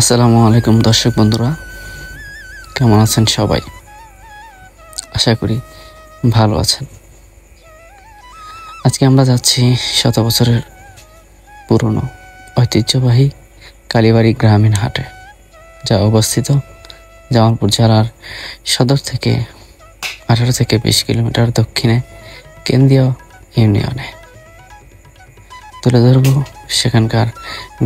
আসসালামু আলাইকুম দর্শক বন্ধুরা, কেমন আছেন সবাই? আশা করি ভালো আছেন। আজকে আমরা যাচ্ছি শত বছরের পুরনো ঐতিহ্যবাহী কালীবাড়ি গ্রামীণ হাটে, যা অবস্থিত জামালপুর জেলার সদর থেকে 18 থেকে 20 কিলোমিটার দক্ষিণে কেন্দ্রীয় ইউনিয়নে। তুলে ধরব সেখানকার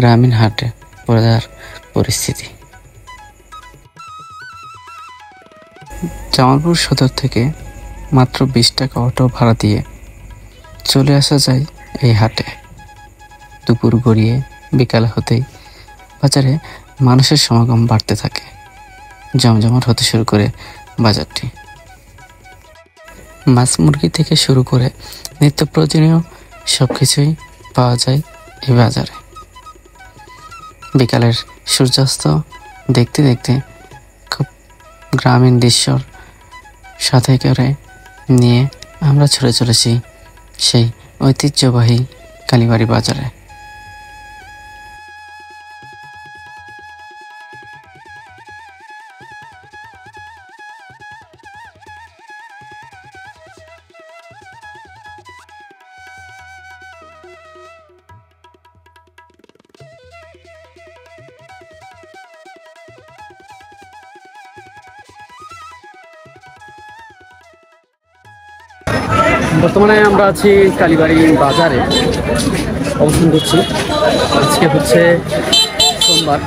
গ্রামীণ হাটে বাজার পরিস্থিতি। জামালপুর সদর থেকে মাত্র 20 টাকা অটো ভাড়া দিয়ে চলে আসা যায় এই হাটে। দুপুর গড়িয়ে বিকাল হতেই বাজারে মানুষের সমাগম বাড়তে থাকে, জমজমাট হতে শুরু করে বাজারটি। মাছ মুরগি থেকে শুরু করে নিত্য প্রয়োজনীয় সবকিছুই পাওয়া যায় এই বাজারে। বিকালের সূর্যাস্ত দেখতে দেখতে খুব গ্রামীণ দৃশ্যর সাথে করে নিয়ে আমরা ছুটে চলেছি সেই ঐতিহ্যবাহী কালীবাড়ি বাজারে। বর্তমানে আমরা আছি কালীবাড়ি বাজারে অবস্থান করছি। আজকে হচ্ছে সোমবার।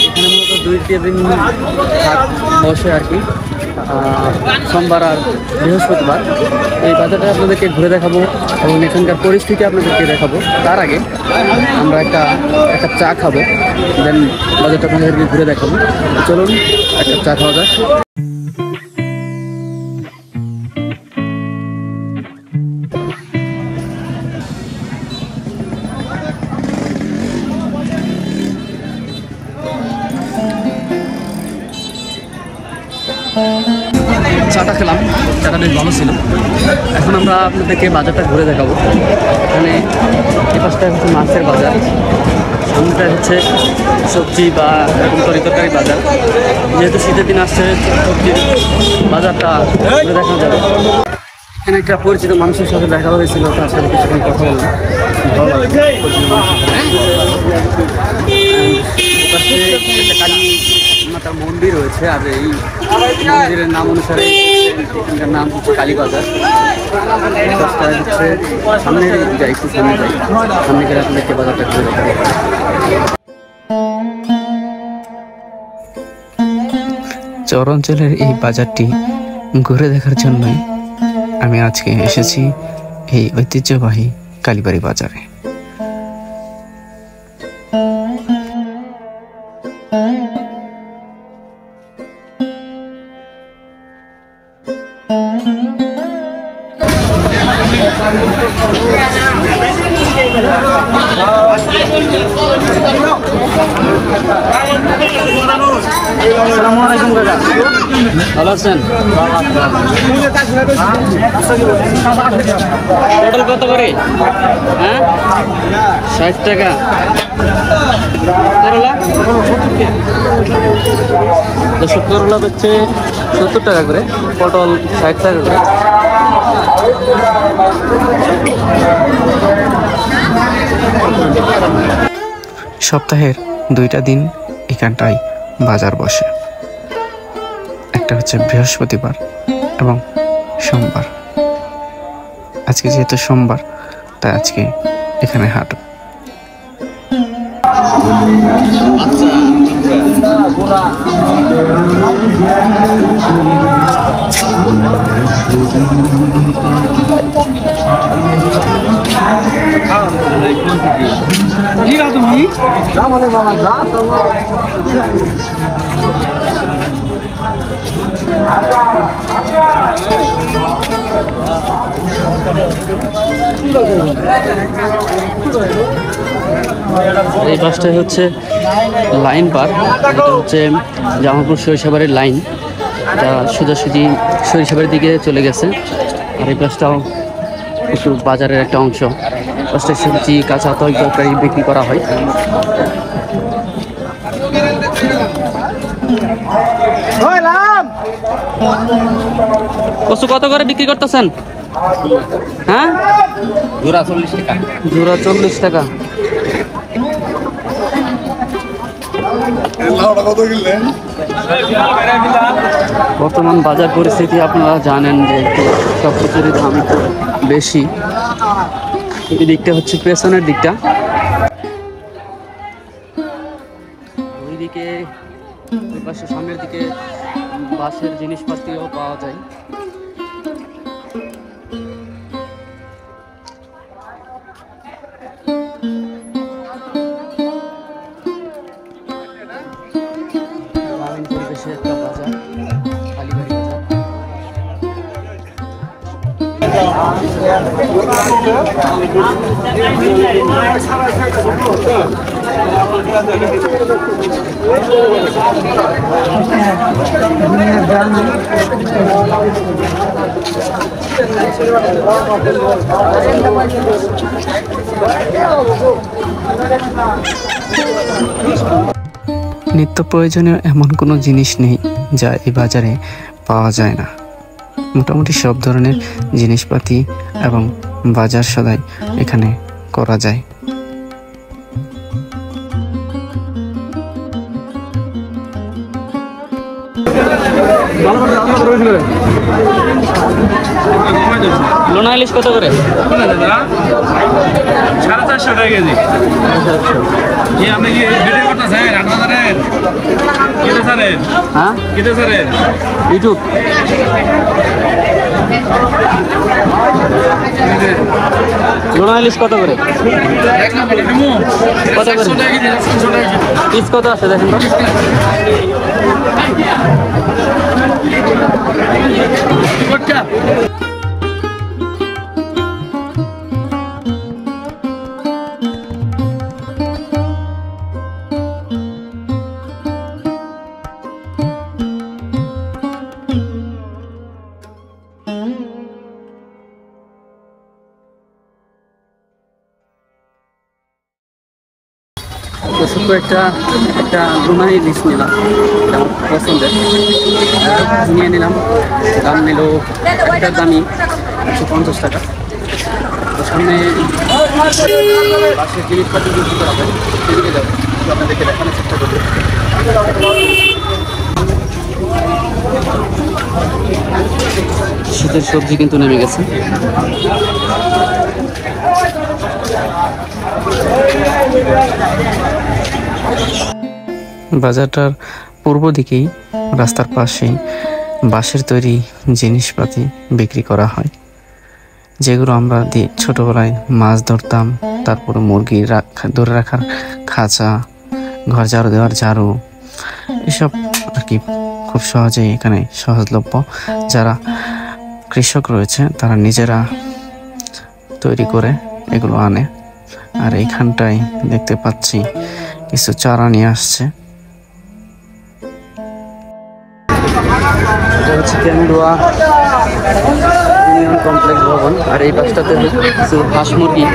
এখানে মূলত 2টি দিন হাট বসে আর কি, সোমবার আর বৃহস্পতিবার। এই বাজারটা আপনাদেরকে ঘুরে দেখাবো এবং এখানকার পরিস্থিতি আপনাদেরকে দেখাবো। তার আগে আমরা একটা চা খাবো, দেন বাজারটা আপনাদেরকে ঘুরে দেখাবো। চলুন একটা চা খাওয়া যাক। চাটা খেলাম, চাটা বেশ ভালো ছিল। এখন আমরা আপনাদেরকে বাজারটা ঘুরে দেখাবো। এখানে এই পাশটা হচ্ছে মাছের বাজার, সামনেটা হচ্ছে সবজি বা এরকম তরকারি বাজার। যেহেতু শীতের দিন আসছে, সবজির বাজারটা ঘুরে দেখানো যাবে। এখানে একটা পরিচিত মানুষের সাথে দেখা হয়েছিল, তার সাথে কিছুক্ষণ কথা বললাম, ভালো লাগলো। একটা কালী মাতার মন্দির রয়েছে, আর এই মন্দিরের নাম অনুসারে এখানকার নাম হচ্ছে কালীবাজার। হচ্ছে সামনে যাই, সামনে গেলে আপনাদেরকে বাজারটা ঘুরে দেখাবো। চর অঞ্চলের এই বাজারটি ঘুরে দেখার জন্যই আমি আজকে এসেছি এই ঐতিহ্যবাহী কালীবাড়ি বাজারে। ভালো আছেন? পটল কত করে? হ্যাঁ, 60 টাকা। করলা? করলা হচ্ছে 70 টাকা করে, পটল 60 টাকা করে। সপ্তাহের 2টা দিন এখানটায় বাজার বসে। একটা হচ্ছে বৃহস্পতিবার এবং সোমবার। আজকে যেহেতু সোমবার, তাই আজকে এখানে হাট। এই বাসটাই হচ্ছে লাইন পার, এটা হচ্ছে জামালপুর সরিষাবাড়ির লাইন, যা সোজাসুজি সরিষাবাড়ির দিকে চলে গেছে। আর এই বাসটাও একটু বাজারের একটা অংশ। বাসটায় সবজি, কাঁচা তরকারি বিক্রি করা হয়। কচু কত করে বিক্রি করতেছেন? হ্যাঁ, জোড়া 40 টাকা। জোড়া 40 টাকা। বর্তমান বাজার পরিস্থিতি আপনারা জানেন যে সব কিছুরই দাম একটু বেশি। এই দিকটা হচ্ছে পেছনের দিকটা, ওইদিকে ওই পাশে সামনের দিকে বাঁশের জিনিসপাতিও পাওয়া যায়। গ্রামীণ পরিবেশে একটা বাজার, কালীবাড়ি বাজার। নিত্য প্রয়োজনীয় এমন কোনো জিনিস নেই যা এই বাজারে পাওয়া যায় না। মোটামুটি সব ধরনের জিনিসপাতি এবং বাজার সদাই এখানে করা যায়। লোনা ইলিশ কত করে? 450 টাকা কেজি। আপনি কি ভিডিও করতেছেন? আপনাদের কেটে ছাড়েন? হ্যাঁ, কেটে ছাড়েন ইউটিউব। লোনা ইলিশ কত করে? কত করে পিস? কত আছে দেখেন তো। ছোট্ট একটা লোনা ইলিশ নিলাম, আমার পছন্দের, নিয়ে নিলাম। দাম নিল, একটার দামই 150 টাকা। তো সামনে বাসের জিনিসপাতি বিক্রি করা হয়, সেদিকে যাবো, আপনাদেরকে দেখানোর চেষ্টা করবো। শীতের সবজি কিন্তু নেমে গেছে। বাজারটার পূর্ব দিকেই রাস্তার পাশেই বাঁশের তৈরি জিনিসপাতি বিক্রি করা হয়, যেগুলো আমরা ছোটবেলায় মাছ ধরতাম। তারপরে মুরগি ধরে রাখার খাঁচা, ঘর ঝাড়ু দেওয়ার ঝাড়ু, এসব আর কি খুব সহজেই এখানে সহজলভ্য। যারা কৃষক রয়েছে তারা নিজেরা তৈরি করে এগুলো আনে। আর এইখানটায় দেখতে পাচ্ছি কিছু চারা নিয়ে আসছে। এটা হচ্ছে কেন্দুয়া ইউনিয়ন কমপ্লেক্স ভবন। আর এই পাশটাতে কিছু হাঁস মুরগি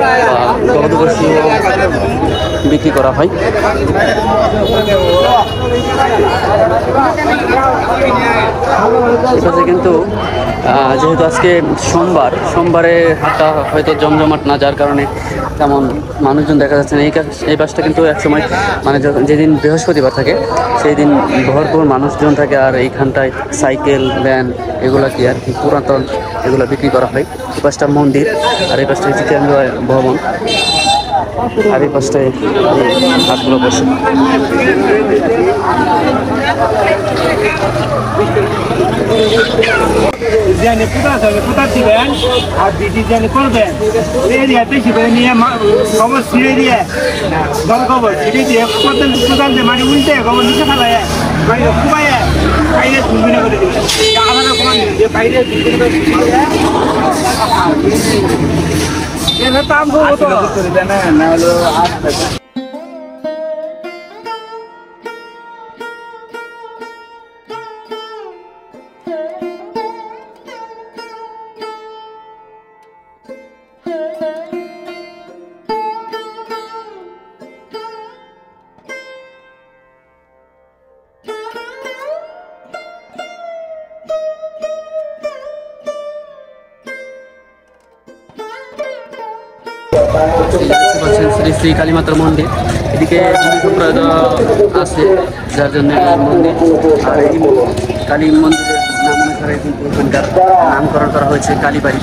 বা গবাদি বিক্রি করা হয়। এটাতে কিন্তু যেহেতু আজকে সোমবারে হাটটা হয়তো জমজমাট না, যার কারণে তেমন মানুষজন দেখা যাচ্ছে না। এই পাশটা কিন্তু একসময় মানে যেদিন বৃহস্পতিবার থাকে সেই দিন ভরপুর মানুষজন থাকে। আর এইখানটায় সাইকেল, ভ্যান এগুলা কি আর কি পুরাতন এগুলো বিক্রি করা হয়। এই পাশটা মন্দির, আর এই পাশটা হচ্ছে কেন্দ্র ভবন, আর এই পাশটায় হাটগুলো বসে। কোথা দিবেন আর ডিজাইন করবেন এরিয়াতে সেখানে নিয়ে খবর ছিঁড়ে দিয়ে খবর ছিঁড়ে দিয়ে কোথাল দিয়ে মাটি উল্টে খবর নিচে ফেলায় মাটি খুবাই বাইরে চুলবিনা করে দিবেন। আলাদা কমান যে বাইরে দাম করে দেন না হলো। শ্রী শ্রী কালীমাতার মন্দির। এদিকে হিন্দু সম্প্রদায় আছে, যার জন্য এই মন্দির। আর এই কালী মন্দিরের নাম অনুসারে কিন্তু এখানকার নামকরণ করা হয়েছে কালীবাড়ি।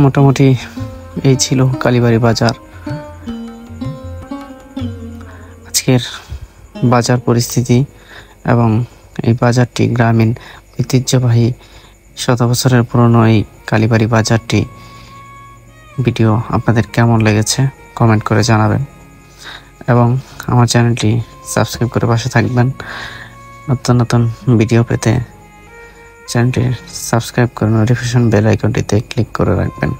মোটামুটি এই ছিল কালীবাড়ি বাজার। আজকের বাজার পরিস্থিতি এবং এই বাজারটি গ্রামীণ ঐতিহ্যবাহী শত বছরের পুরনো এই কালীবাড়ি বাজারটি ভিডিও আপনাদের কেমন লেগেছে কমেন্ট করে জানাবেন এবং আমার চ্যানেলটি সাবস্ক্রাইব করে পাশে থাকবেন। নতুন নতুন ভিডিও পেতে চ্যানেলটি সাবস্ক্রাইব করে নোটিফিকেশন বেল আইকনটিতে ক্লিক করে রাখবেন।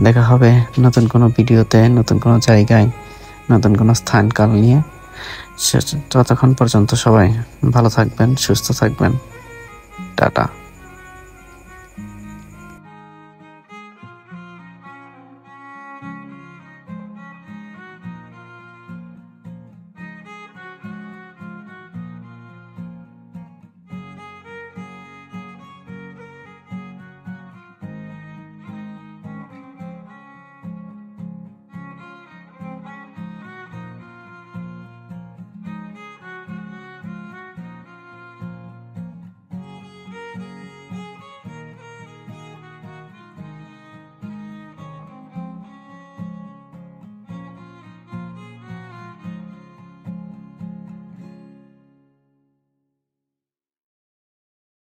দেখা হবে নতুন কোনো ভিডিওতে, নতুন কোনো জায়গায়, নতুন কোনো স্থানকাল নিয়ে। ততক্ষণ পর্যন্ত সবাই ভালো থাকবেন, সুস্থ থাকবেন। টাটা।